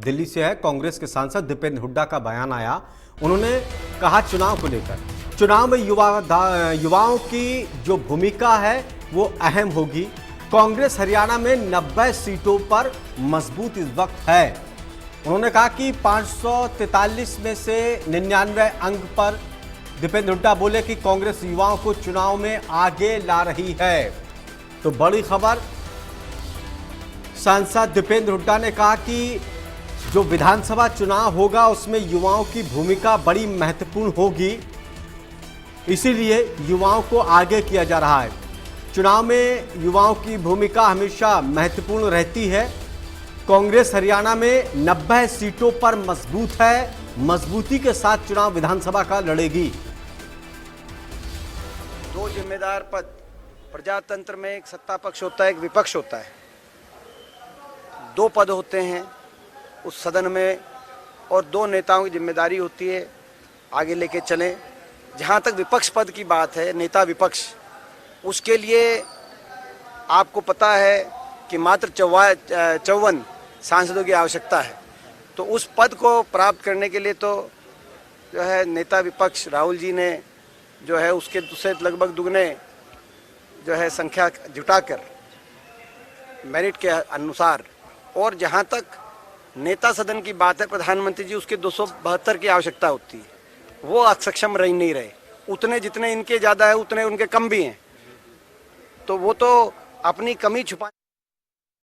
दिल्ली से है। कांग्रेस के सांसद दीपेंद्र हुड्डा का बयान आया। उन्होंने कहा चुनाव को लेकर, चुनाव में युवाओं की जो भूमिका है वो अहम होगी। कांग्रेस हरियाणा में 90 सीटों पर मजबूत इस वक्त है। उन्होंने कहा कि 543 में से 99 अंक पर दीपेंद्र हुड्डा बोले कि कांग्रेस युवाओं को चुनाव में आगे ला रही है। तो बड़ी खबर, सांसद दीपेंद्र हुड्डा ने कहा कि जो विधानसभा चुनाव होगा उसमें युवाओं की भूमिका बड़ी महत्वपूर्ण होगी, इसीलिए युवाओं को आगे किया जा रहा है। चुनाव में युवाओं की भूमिका हमेशा महत्वपूर्ण रहती है। कांग्रेस हरियाणा में 90 सीटों पर मजबूत है, मजबूती के साथ चुनाव विधानसभा का लड़ेगी। दो जिम्मेदार पद, प्रजातंत्र में एक सत्ता पक्ष होता है, एक विपक्ष होता है। दो पद होते हैं उस सदन में और दो नेताओं की जिम्मेदारी होती है आगे लेके चलें। जहाँ तक विपक्ष पद की बात है, नेता विपक्ष, उसके लिए आपको पता है कि मात्र 54 सांसदों की आवश्यकता है। तो उस पद को प्राप्त करने के लिए तो जो है नेता विपक्ष राहुल जी ने जो है उसके से लगभग दुगने जो है संख्या जुटाकर मेरिट के अनुसार, और जहाँ तक नेता सदन की बात है प्रधानमंत्री जी, उसके 272 की आवश्यकता होती है। वो सक्षम रह नहीं रहे, उतने जितने इनके ज़्यादा है उतने उनके कम भी हैं। तो वो तो अपनी कमी छुपा